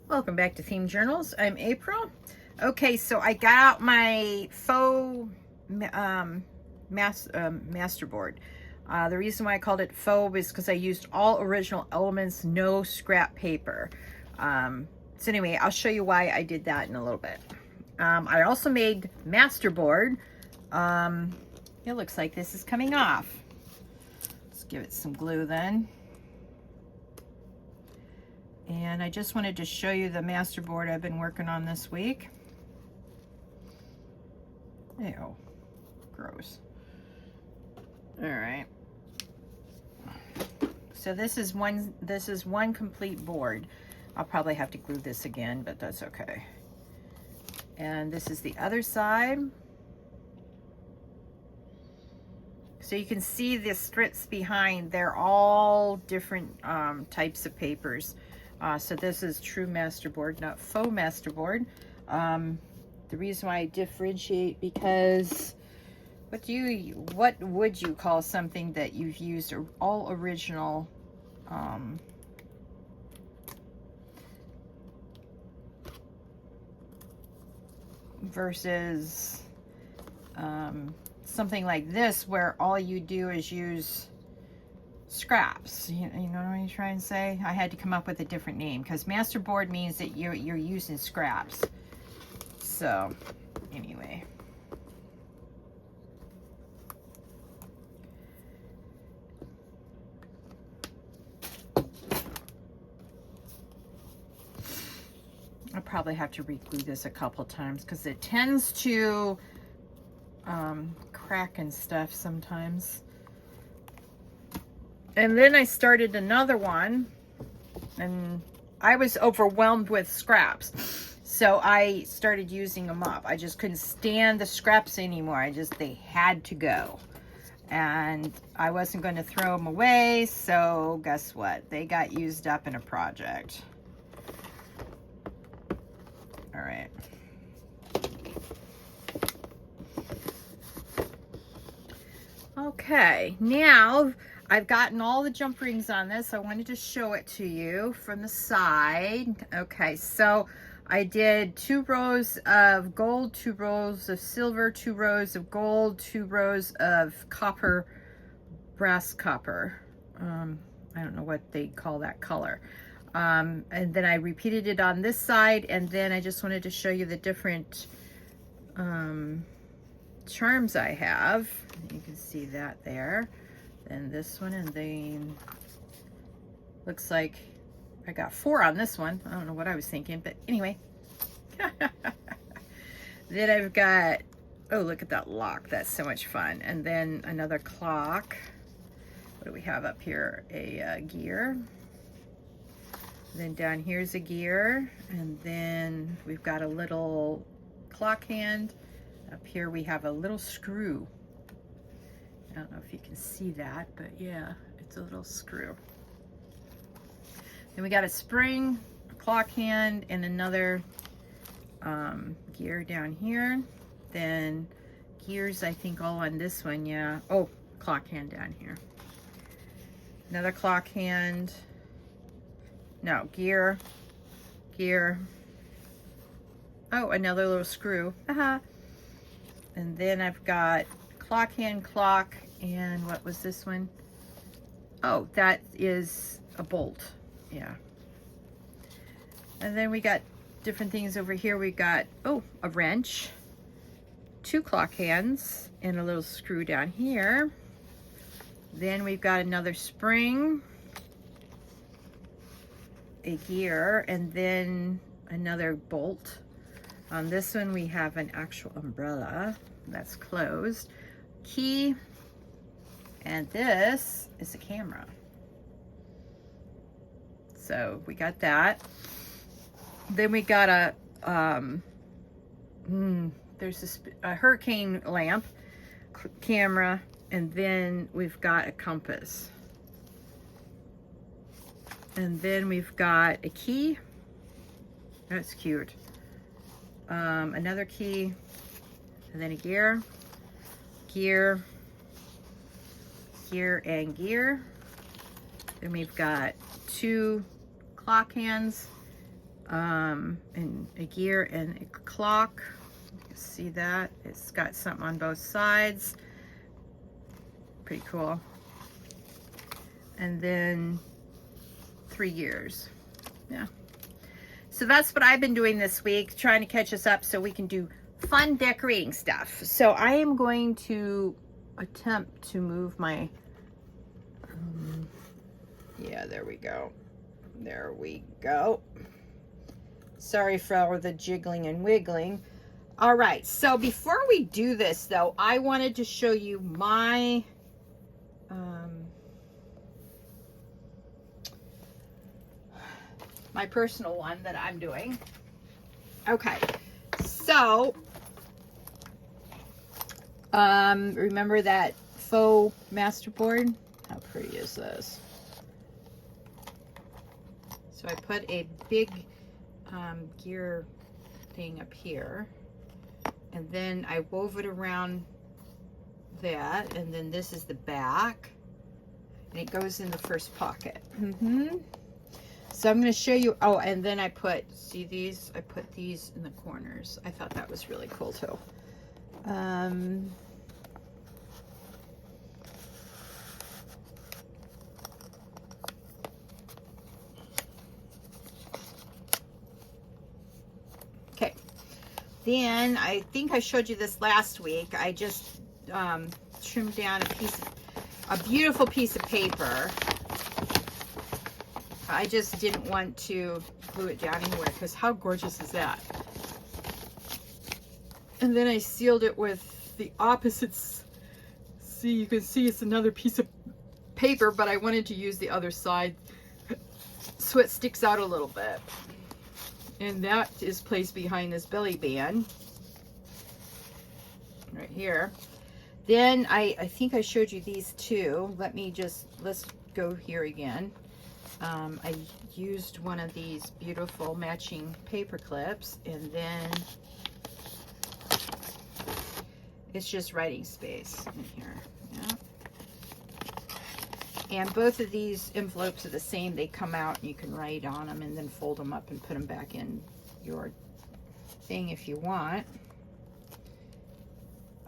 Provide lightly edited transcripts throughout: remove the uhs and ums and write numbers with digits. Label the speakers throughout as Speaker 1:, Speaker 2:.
Speaker 1: Welcome back to Themed Journals. I'm April. Okay, so I got out my faux masterboard. The reason why I called it faux is because I used all original elements, no scrap paper. So anyway, I'll show you why I did that in a little bit. I also made masterboard. It looks like this is coming off. Let's give it some glue then. And I just wanted to show you the masterboard I've been working on this week. Ew, gross. All right. So this is one complete board. I'll probably have to glue this again, but that's okay. And this is the other side. So you can see the strips behind. They're all different types of papers. So this is true masterboard, not faux masterboard. The reason why I differentiate, because what would you call something that you've used all original versus something like this where all you do is use scraps? You know what I'm trying to say? I had to come up with a different name because masterboard means that you're using scraps. So anyway, I'll probably have to re-glue this a couple times because it tends to crack and stuff sometimes. And then I started another one, and I was overwhelmed with scraps. So I started using them up. I just couldn't stand the scraps anymore. They had to go. And I wasn't going to throw them away, so guess what? They got used up in a project. All right. Okay, now I've gotten all the jump rings on this. I wanted to show it to you from the side. Okay, so I did 2 rows of gold, 2 rows of silver, 2 rows of gold, 2 rows of copper, brass copper. I don't know what they call that color. And then I repeated it on this side, and then I just wanted to show you the different charms I have. You can see that there. And this one, and then looks like I got 4 on this one. I don't know what I was thinking, but anyway. Then I've got, oh, look at that lock. That's so much fun. And then another clock. What do we have up here? A gear. And then down here's a gear. And then we've got a little clock hand. Up here we have a little screw. I don't know if you can see that, but yeah, it's a little screw. Then we got a spring, a clock hand, and another gear down here. Then gears, I think, all on this one, yeah. Oh, clock hand down here. Another clock hand. No, gear, gear. Oh, another little screw. Haha. And then I've got clock hand, clock, and what was this one? Oh, that is a bolt. Yeah. And then we got different things over here. We got, oh, a wrench, 2 clock hands, and a little screw down here. Then we've got another spring, a gear, and then another bolt. On this one we have an actual umbrella that's closed, key, and this is a camera. So we got that. Then we got there's a hurricane lamp, camera, and then we've got a compass. And then we've got a key. That's cute. Another key, and then a gear, gear, gear, and gear. Then we've got 2 clock hands, and a gear and a clock. See that? It's got something on both sides. Pretty cool. And then 3 gears. Yeah. So that's what I've been doing this week, trying to catch us up so we can do fun decorating stuff. So I am going to attempt to move my, yeah, there we go. There we go. Sorry for all the jiggling and wiggling. All right, so before we do this though, I wanted to show you my, my personal one that I'm doing. Okay, so, remember that faux masterboard? How pretty is this? So I put a big gear thing up here, and then I wove it around that, and then this is the back, and it goes in the first pocket. So I'm going to show you, oh, and then I put, see these? I put these in the corners. I thought that was really cool too. Okay, then I think I showed you this last week. I just trimmed down a beautiful piece of paper. I just didn't want to glue it down anywhere because how gorgeous is that? And then I sealed it with the opposites. See, you can see it's another piece of paper, but I wanted to use the other side so it sticks out a little bit. And that is placed behind this belly band right here. Then I think I showed you these two. Let's go here again. I used one of these beautiful matching paper clips, and then it's just writing space in here. Yeah. And both of these envelopes are the same. They come out and you can write on them and then fold them up and put them back in your thing if you want.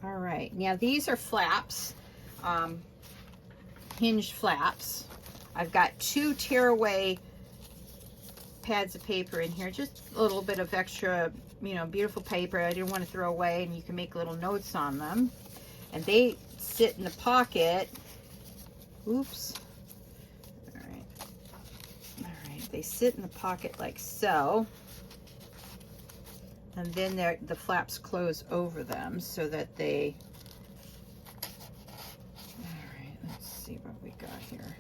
Speaker 1: All right, now these are flaps, hinged flaps. I've got 2 tearaway pads of paper in here, just a little bit of extra, you know, beautiful paper I didn't want to throw away, and you can make little notes on them. And they sit in the pocket. Oops. All right, they sit in the pocket like so. And then the flaps close over them so that they, all right, let's see what we got here.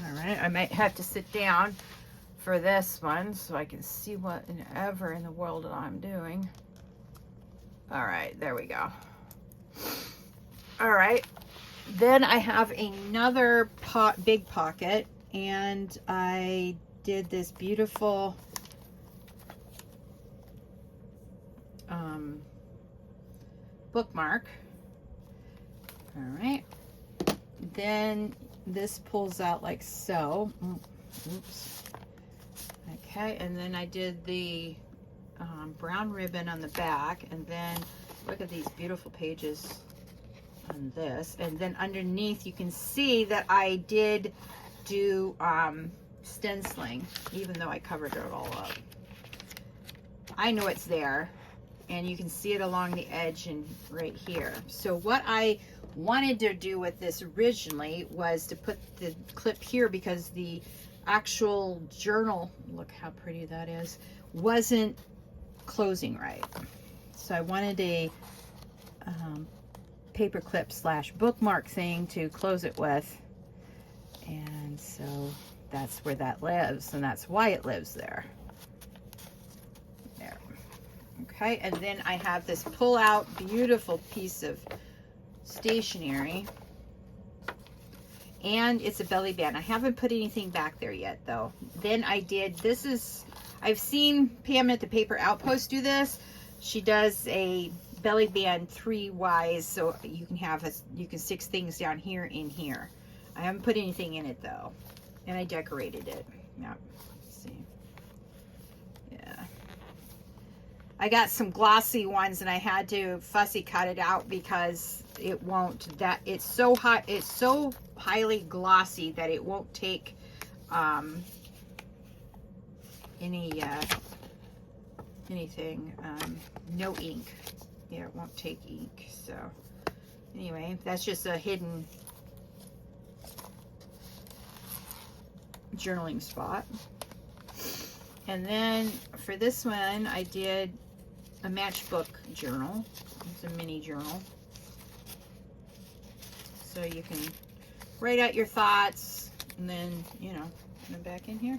Speaker 1: All right, I might have to sit down for this one so I can see what ever in the world I'm doing. All right, there we go. All right, then I have another big pocket, and I did this beautiful bookmark. All right, then this pulls out like so. Oops. Okay, and then I did the brown ribbon on the back, and then look at these beautiful pages on this, and then underneath you can see that I did do stenciling, even though I covered it all up. I know it's there, and you can see it along the edge and right here. So what I wanted to do with this originally was to put the clip here, because the actual journal, look how pretty that is, wasn't closing right. So I wanted a paper clip / bookmark thing to close it with, and so that's where that lives, and that's why it lives there. There. Okay, and then I have this pull out beautiful piece of stationery, and it's a belly band. I haven't put anything back there yet though. Then I did, I've seen Pam at the Paper Outpost do this. She does a belly band 3 wise, so you can stick things down here in here. I haven't put anything in it though. And I decorated it. Yeah. Let's see. Yeah. I got some glossy ones and I had to fussy cut it out because it won't, it's so high, it's so highly glossy that it won't take anything, no ink. Yeah, it won't take ink. So anyway, that's just a hidden journaling spot. And then for this one, I did a matchbook journal. It's a mini journal. So you can write out your thoughts and then, you know, put them back in here.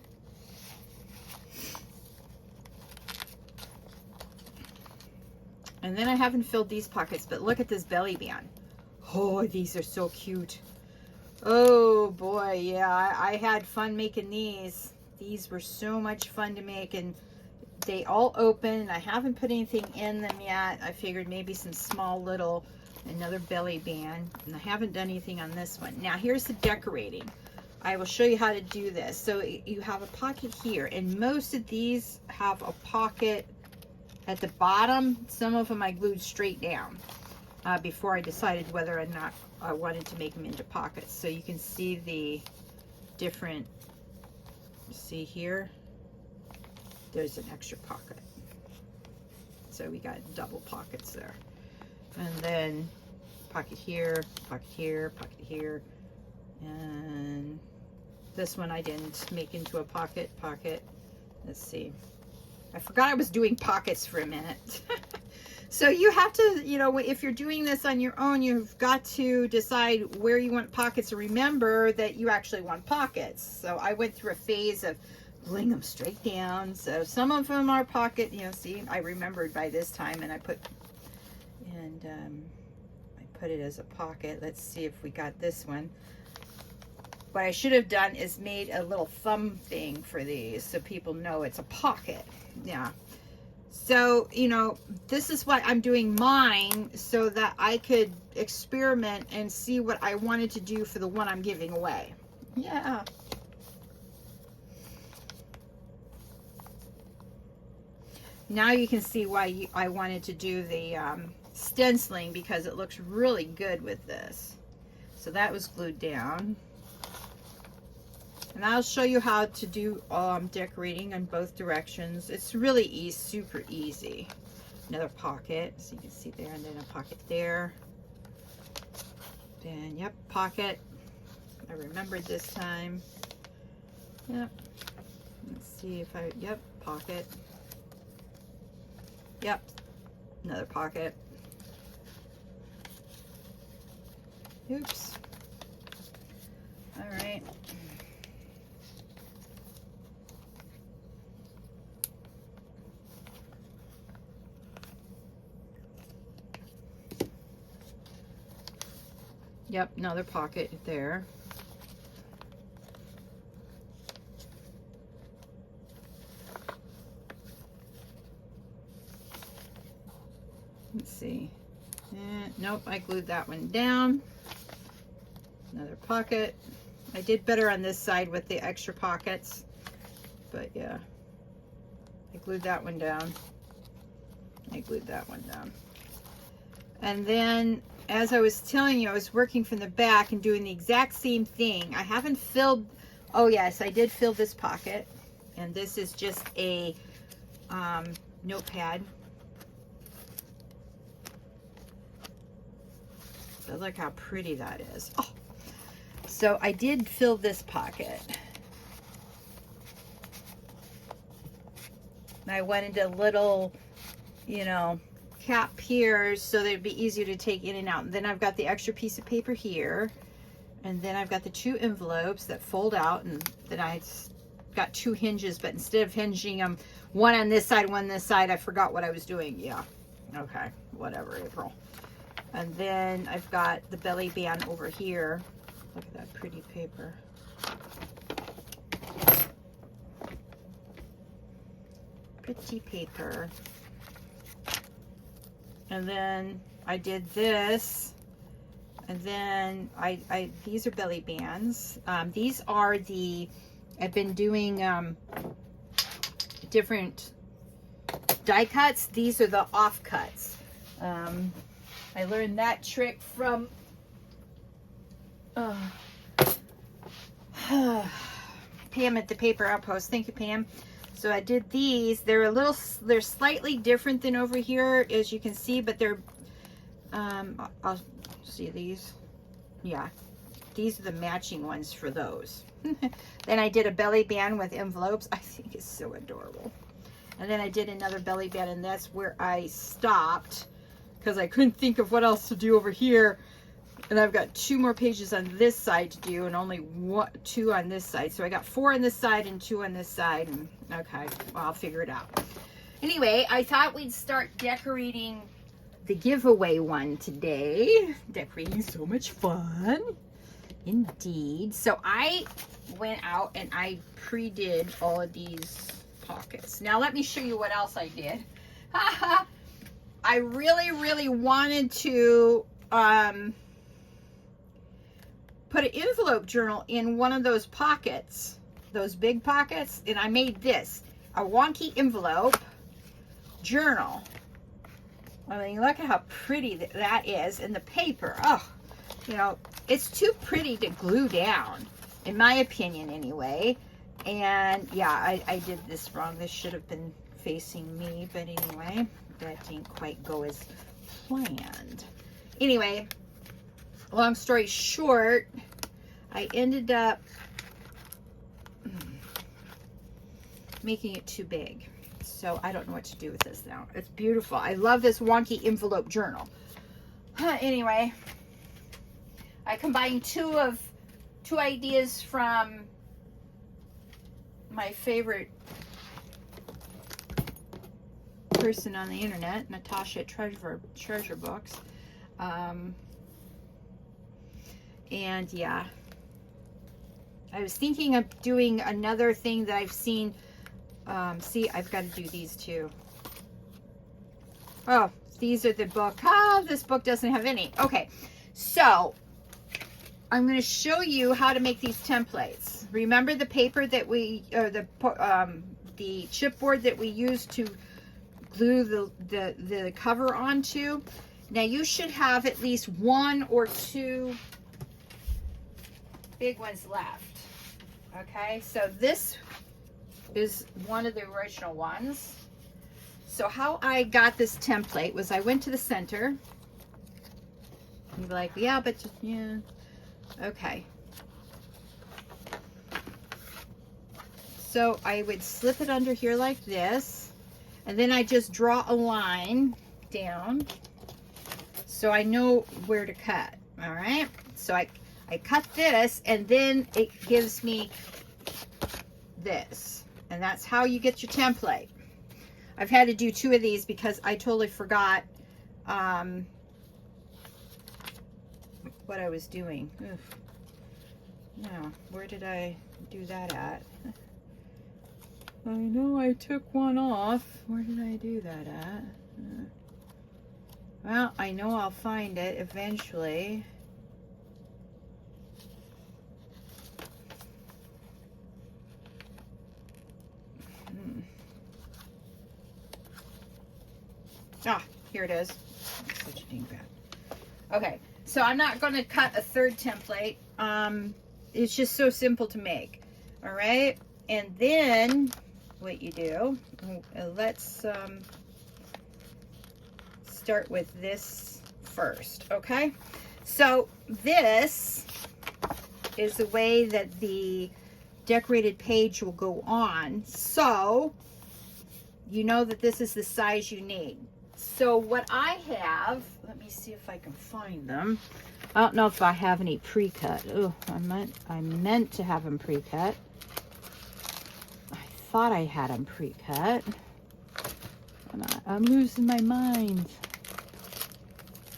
Speaker 1: And then I haven't filled these pockets, but look at this belly band. Oh, these are so cute. Oh boy, yeah, I had fun making these. These were so much fun to make, and they all open. I haven't put anything in them yet. I figured maybe some small little, another belly band, and I haven't done anything on this one. Now here's the decorating. I will show you how to do this. So you have a pocket here, and most of these have a pocket at the bottom. Some of them I glued straight down before I decided whether or not I wanted to make them into pockets. So you can see the different, see here, there's an extra pocket. So we got double pockets there. And then pocket here, pocket here, pocket here. And this one I didn't make into a pocket. Let's see. I forgot I was doing pockets for a minute. So you have to, you know, if you're doing this on your own, you've got to decide where you want pockets, and remember that you actually want pockets. So I went through a phase of gluing them straight down. So some of them are pocket, you know, see, I remembered by this time, and I put it as a pocket. Let's see if we got this one. What I should have done is made a little thumb thing for these so people know it's a pocket. Yeah. So, you know, this is what I'm doing mine so that I could experiment and see what I wanted to do for the one I'm giving away. Yeah. Now you can see why I wanted to do the stenciling, because it looks really good with this. So that was glued down. And I'll show you how to do decorating on both directions. It's really easy, super easy. Another pocket, so you can see there, and then a pocket there. Then, yep, pocket. I remembered this time. Yep. Let's see if I, yep, pocket. Yep, another pocket. Oops. All right. Yep, another pocket there. Let's see. Nope, I glued that one down. Another pocket. I did better on this side with the extra pockets, but yeah. I glued that one down. I glued that one down. And then, as I was telling you, I was working from the back and doing the exact same thing. I haven't filled, oh yes, I did fill this pocket. And this is just a notepad. So look how pretty that is. Oh, so I did fill this pocket. I wanted a little, you know, cap here so that it'd be easier to take in and out. And then I've got the extra piece of paper here, and then I've got the 2 envelopes that fold out, and then I got 2 hinges, but instead of hinging them one on this side, one on this side, I forgot what I was doing. Yeah, okay, whatever, April. And then I've got the belly band over here. Look at that pretty paper. Pretty paper. And then I did this And then these are belly bands. These are I've been doing different die cuts. These are the off cuts. I learned that trick from Pam at the Paper Outpost. Thank you, Pam. So I did these. They're slightly different than over here, as you can see, but they're, I'll see these. Yeah, these are the matching ones for those. Then I did a belly band with envelopes. I think it's so adorable. And then I did another belly band, and that's where I stopped because I couldn't think of what else to do over here. And I've got 2 more pages on this side to do, and only 2 on this side. So I got 4 on this side and 2 on this side. And okay, well, I'll figure it out. Anyway, I thought we'd start decorating the giveaway one today. Decorating, so much fun. Indeed. So I went out and I pre-did all of these pockets. Now let me show you what else I did. I really wanted to put an envelope journal in one of those pockets, those big pockets, and I made this, a wonky envelope journal. I mean, look at how pretty that is, and the paper, oh, you know, it's too pretty to glue down, in my opinion anyway. And yeah, I did this wrong. This should have been facing me, but anyway, that didn't quite go as planned. Anyway, long story short, I ended up making it too big. So I don't know what to do with this now. It's beautiful. I love this wonky envelope journal. Anyway, I combined two ideas from my favorite person on the internet, Natasha at Treasure Books. And yeah, I was thinking of doing another thing that I've seen. See, I've got to do these too. Oh, these are the book. Oh, this book doesn't have any. Okay, so I'm going to show you how to make these templates. Remember the paper that we, or the chipboard that we used to glue the cover onto? Now you should have at least 1 or 2 big ones left. Okay, so this is one of the original ones. So how I got this template was I went to the center. You'd be like, yeah, but yeah, okay. So I would slip it under here like this, and then I just draw a line down so I know where to cut. All right, so I cut this, and then it gives me this, and that's how you get your template. I've had to do 2 of these because I totally forgot what I was doing. Ugh. Now, where did I do that at? I know I took one off. Where did I do that at? Well, I know I'll find it eventually. Ah, here it is. Such a dang bad. Okay, so I'm not going to cut a 3rd template. It's just so simple to make. All right, and then what you do, let's start with this first. Okay, so this is the way that the decorated page will go on, so you know that this is the size you need. So what I have, let me see if I can find them. I don't know if I have any pre-cut. Oh, I meant to have them pre-cut. I thought I had them pre-cut. I'm losing my mind.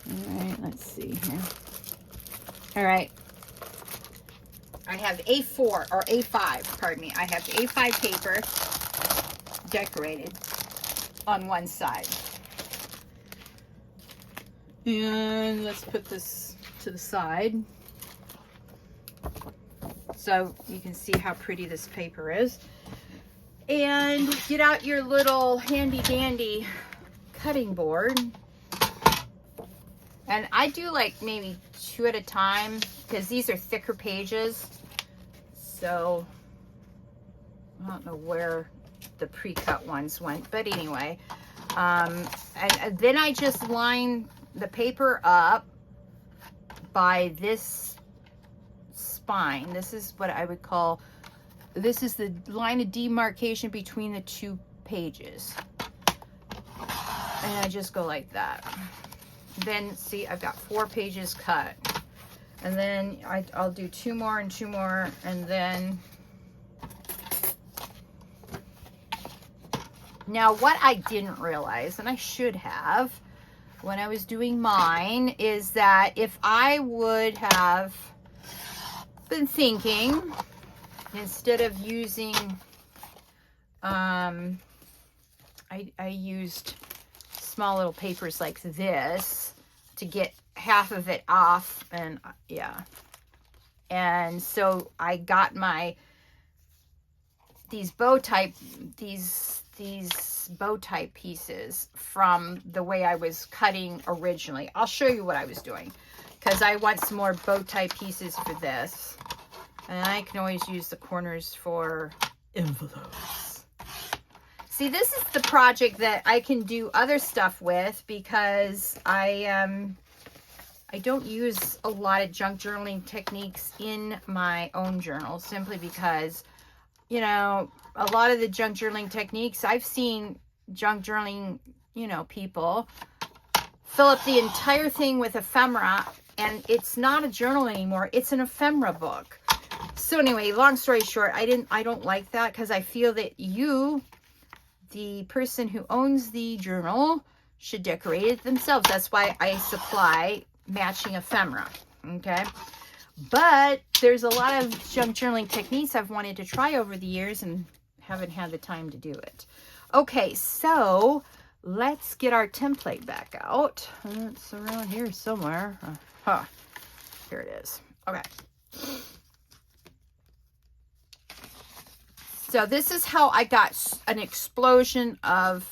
Speaker 1: All right, let's see here. All right. I have A4 or A5, pardon me. I have A5 paper decorated on one side. And let's put this to the side so you can see how pretty this paper is. And get out your little handy dandy cutting board. And I do like maybe 2 at a time because these are thicker pages. So I don't know where the pre-cut ones went, but anyway. And then I just line the paper up by this spine. This is what I would call, this is the line of demarcation between the 2 pages. And I just go like that. Then see, I've got 4 pages cut. And then I'll do 2 more and 2 more, and then now what I didn't realize, and I should have when I was doing mine, is that if I would have been thinking, instead of using I used small little papers like this to get half of it off, and yeah, and so I got these bow tie pieces from the way I was cutting originally. I'll show you what I was doing because I want some more bow tie pieces for this, and I can always use the corners for envelopes. See, this is the project that I can do other stuff with because I don't use a lot of junk journaling techniques in my own journal, simply because, you know, a lot of the junk journaling techniques, I've seen junk journaling, you know, people fill up the entire thing with ephemera, and it's not a journal anymore. It's an ephemera book. So anyway, long story short, I don't like that because I feel that you, the person who owns the journal, should decorate it themselves. That's why I supply matching ephemera, okay? But there's a lot of junk journaling techniques I've wanted to try over the years and haven't had the time to do it. Okay, so let's get our template back out. It's around here somewhere. Here it is. Okay. So this is how I got an explosion of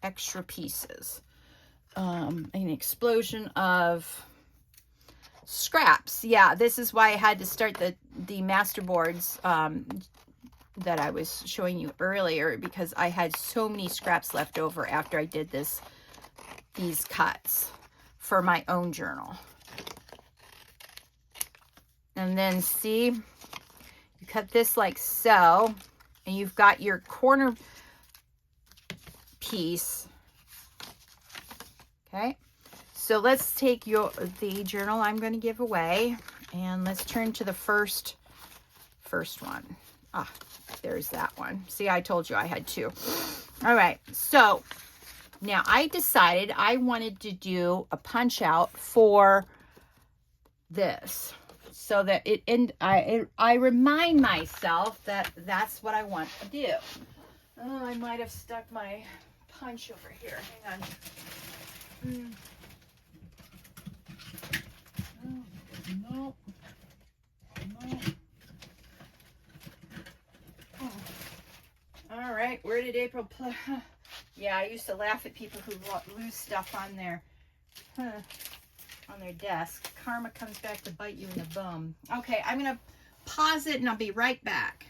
Speaker 1: extra pieces. An explosion of scraps. Yeah, this is why I had to start the masterboards that I was showing you earlier, because I had so many scraps left over after I did these cuts for my own journal. And then see, you cut this like so, and you've got your corner piece. Okay, so let's take the journal I'm going to give away, and let's turn to the first one. Ah, there's that one. See, I told you I had 2. All right, so now I decided I wanted to do a punch out for this, so that I remind myself that that's what I want to do. Oh, I might have stuck my punch over here. Hang on. No. Oh. All right, where did April play? Yeah, I used to laugh at people who lose stuff on their desk. Karma comes back to bite you in the bum. Okay, I'm gonna pause it and I'll be right back.